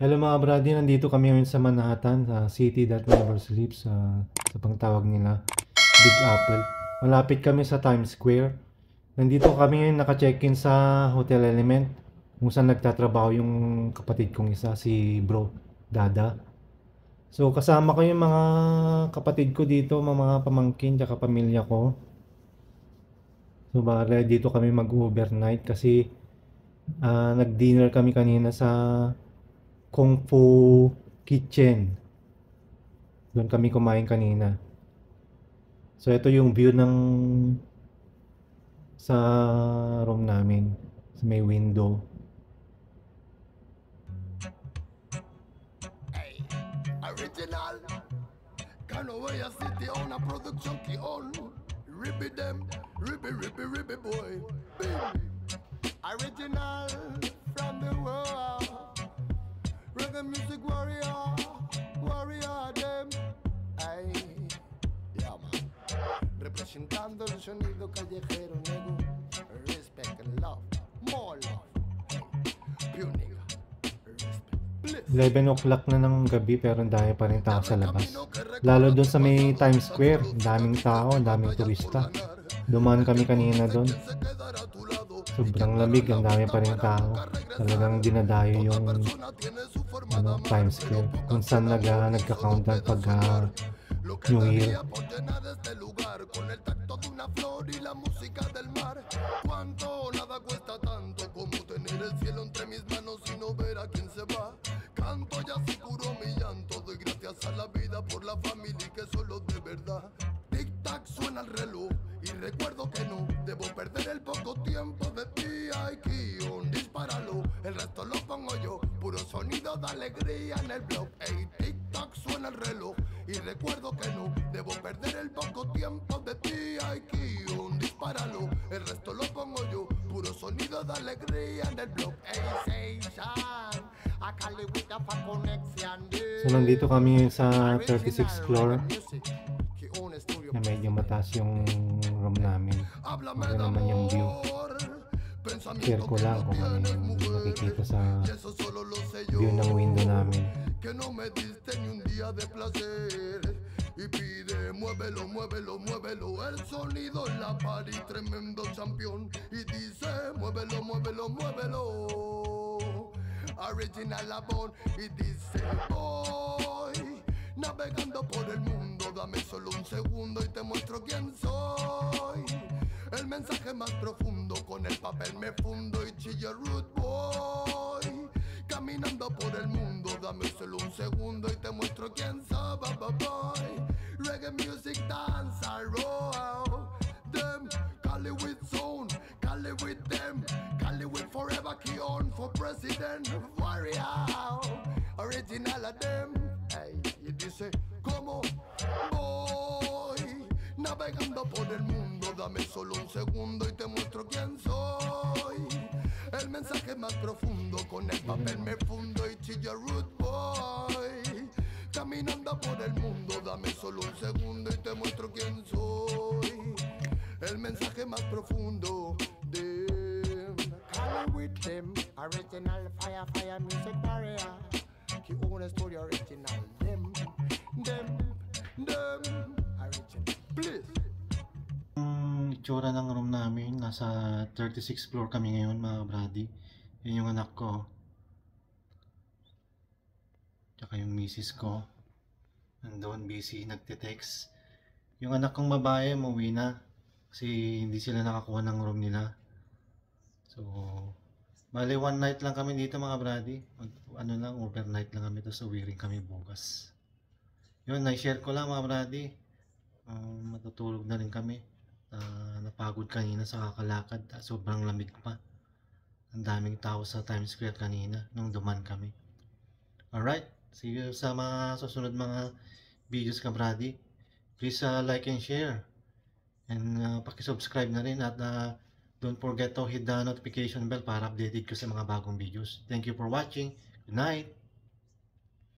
Hello mga brady, nandito kami ngayon sa Manhattan, sa City That Never Sleeps, sa pangtawag nila, Big Apple. Malapit kami sa Times Square. Nandito kami ngayon naka-check-in sa Hotel Element, kung saan nagtatrabaho yung kapatid kong isa, si Bro Dada. So kasama ko yung mga kapatid ko dito, mga pamangkin, tsaka pamilya ko. So bale, dito kami mag-overnight kasi nag-dinner kami kanina sa Kung Fu Kitchen. Doon kami kumain kanina. So ito yung view ng sa room namin. Sa may window. Original Kanawaya City on a production key on Ribby them, ribby boy baby. Original from the world Reggae music warrior them. Ay, yeah man. Representando el sonido callejero nego. Respect and love, more love. Pure nigga, respect, bliss. 11 o'clock na ng gabi pero ang dami pa rin tao sa labas. Lalo doon sa may Times Square. Daming tao, daming turista. Dumaan kami kanina doon. Sobrang lamig, ang dami pa rin tao. Talagang dinadayo yung Times Square. Kung saan nagka-countdown pag New Year. Con el tacto de una flor y la música del mar. Cuánto nada cuesta tanto como tener el cielo entre mis manos y no ver a quién se va. Canto ya se curó mi llanto, doy gracias a la vida por la familia que solo de verdad. Tic tac suena el reloj y recuerdo que no debo perder el poco tiempo de ti. Ay, Kion, dispáralo, el resto lo pongo yo. Puro sonido de alegría en el blog. Ey, tic tac suena el reloj y recuerdo que no debo perder el poco tiempo de ti. Ay, Kion, dispáralo, el resto lo pongo yo. Puro sonido de alegría en el blog. Ey, Seishan, I call it with a connection. So nandito kami sa 36th floor. Na medyo mataas yung room namin. Maganda naman yung view. Share ko lang kung ano yung nakikita sa view ng window namin. Que no me diste ni un día de placer. Y pide, muévelo, muévelo, muévelo. El sonido en la party, tremendo campeón. Y dice, muévelo, muévelo, muévelo. Original Labón. Y dice, voy navegando por el mundo. Dame solo un segundo y te muestro quién soy. El mensaje más profundo, con el papel me fundo y chilla root boy. Caminando por el mundo, dame solo un segundo y te muestro quién soy, boy. Reggae music dancer, roll them. Cali with zone, Cali with them. Cali with forever, key on for president. Warrior, original of them. Hey, y dice, ¿cómo voy? Navegando por el mundo, dame solo un segundo y te muestro quién soy. El mensaje más profundo, con el papel me fundo y chilla root boy. Caminando por el mundo, dame solo un segundo y te muestro quién soy. El mensaje más profundo de Cali with them, original fire music warrior. Que una story original, them, original, please. Itsura ng room namin, nasa 36th floor kami ngayon mga brady. Yun yung anak ko. Tsaka yung misis ko. Nandun busy, nagte-text. Yung anak kong babae, umuwi na. Kasi hindi sila nakakuha ng room nila. So, bali one night lang kami dito mga brady. Overnight lang kami. Tapos uwiring kami bukas. Yun, na-share ko lang mga brady. Matutulog na rin kami. Napagod kanina sa kakalakad. Sobrang lamig pa. Ang daming tao sa Times Square kanina nung duman kami. Alright, see you sa mga susunod mga videos ka brady. Please like and share. And pakisubscribe na rin at don't forget to hit the notification bell para updated ko sa mga bagong videos. Thank you for watching. Good night.